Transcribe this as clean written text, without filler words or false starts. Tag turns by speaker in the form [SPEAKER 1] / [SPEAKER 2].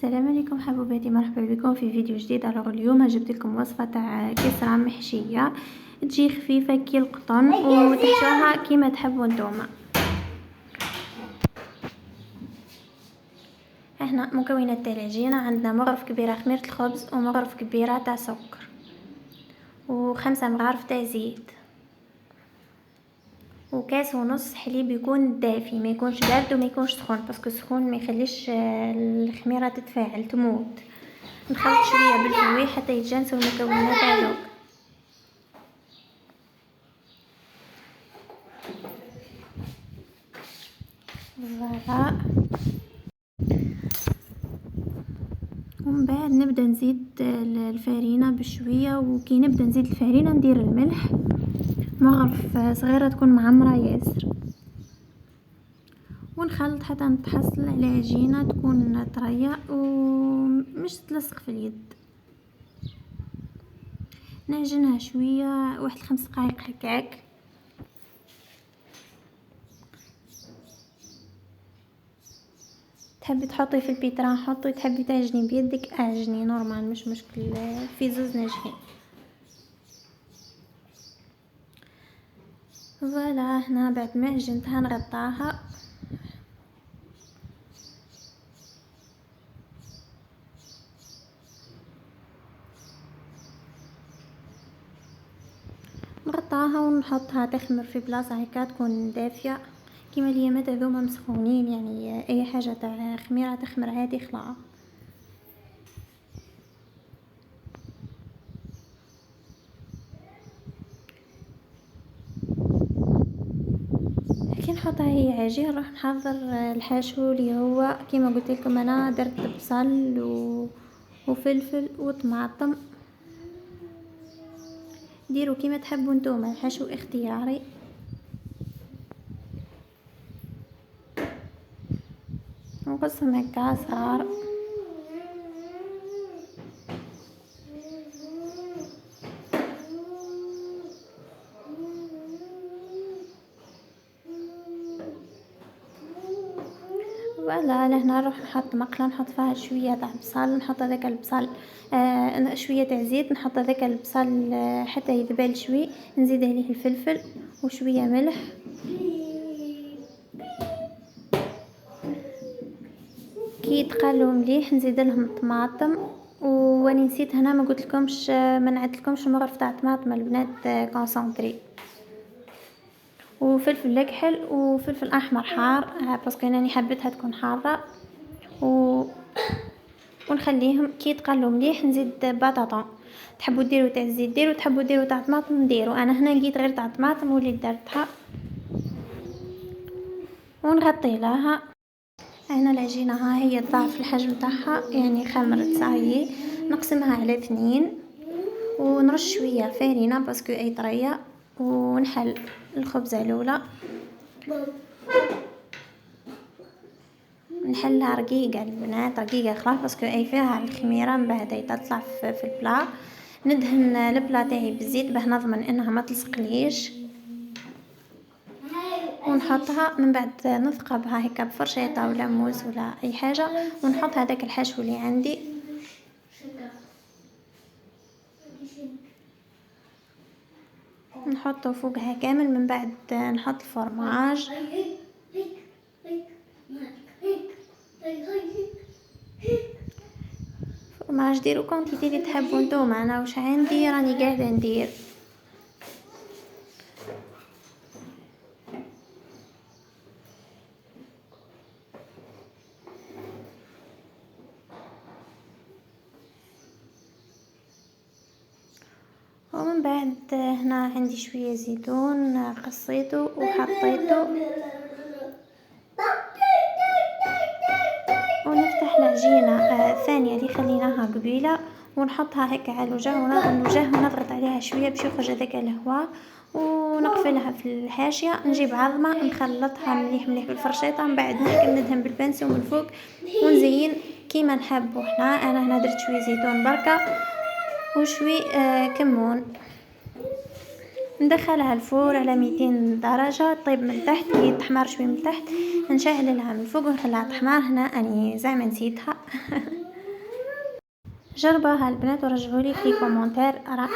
[SPEAKER 1] السلام عليكم حبوباتي، مرحبا بكم في فيديو جديد. اليوم جبت لكم وصفه تاع كسره محشيه تجي خفيفه كي القطن وتحشوها كيما تحبوا نتوما. هنا مكونات تاع العجينه: عندنا مغرف كبيره خميره الخبز ومغرف كبيره تاع سكر و5 مغارف تاع زيت وكاس ونص حليب يكون دافي، ما يكونش بارد وما يكونش سخون باسكو سخون ما يخليش الخميره تتفاعل تموت. نخلط شويه بالفوي حتى يتجانسوا المكونات هذوك. فوالا، ومن بعد نبدا نزيد الفرينه بشويه، وكي نبدا نزيد الفرينه ندير الملح، مغرف صغيره تكون معمره ياسر، ونخلط حتى نتحصل على عجينه تكون طريه ومش تلصق في اليد. نعجنها شويه واحد 5 دقائق هكاك. تحبي تحطي في البيتران حطي، تحبي تعجني بيدك اعجني نورمال، مش مشكل، في زوز ناجحين. فوالا، هنا بعد ما عجنتها نغطاها ونحطها تخمر في بلاصه هكا تكون دافيه كيما اليامات هذوما مسخونين، يعني اي حاجه تاع خميره تخمر هادي خلاص. كي نحطها هي عجين نروح نحضر الحشو اللي هو كيما قلت لكم انا درت بصل وفلفل وطماطم. ديروا كيما تحبوا نتوما، الحشو اختياري. نقصهم هكا صغار. فوالا، لهنا نروح نحط مقله نحط فيها شويه تاع بصل، نحط هذاك البصل شويه تاع زيت، نحط هذاك البصل حتى يذبل شوي، نزيد عليه الفلفل وشويه ملح. كي يتقلوا مليح نزيد لهم الطماطم، واني نسيت هنا ما قلت لكمش، ما نعدلكمش المغرف تاع الطماطم البنات كونسونطري، وفلفل اكحل وفلفل احمر حار باسكو انا حبيتها تكون حاره ونخليهم كي يتقلوا مليح. نزيد بطاطا، تحبوا ديروا تاع الزيت ديروا، تحبوا ديروا تاع طماطم ديروا، انا هنا لقيت غير تاع طماطم وليت درتها. ونغطي لها. هنا العجينه ها هي ضعف الحجم تاعها، يعني خمرت صايي. نقسمها على 2 ونرش شويه فرينه باسكو اي طريه، ونحل الخبزه الاولى نحلها رقيقه البنات، رقيقه خلاص باسكو اي فيها الخميره من بعد تطلع في البلا. ندهن البلا تاعي بالزيت باه نضمن انها ما تلصقليش، ونحطها من بعد نثقبها هكا بفرشيطه ولا موس ولا اي حاجه، ونحط هذاك الحشو اللي عندي نحطه فوقها كامل. من بعد نحط الفرماج، ديروا كونتيتي اللي تحبوا نتوما، انا واش عندي راني قاعده ندير. ومن بعد هنا عندي شويه زيتون قصيته وحطيته، ونفتح العجينه الثانيه اللي خليناها قبيله ونحطها هكا على الوجه ونضغط عليها شويه باش يخرج هذاك الهواء، ونقفلها في الحاشيه. نجيب عظمه نخلطها مليح مليح بالفرشيطه، من بعد نحكم ندهن بالبنسي ومن الفوق ونزين كيما نحبوا احنا. انا هنا درت شويه زيتون بركه وشوي كمون. ندخلها الفور على 200 درجه طيب من تحت، كي تحمر شوي من تحت نشعللها من فوق ونخليها تحمر. هنا اني زعما نسيتها جربوها البنات ورجعولي في كومنتير رأي.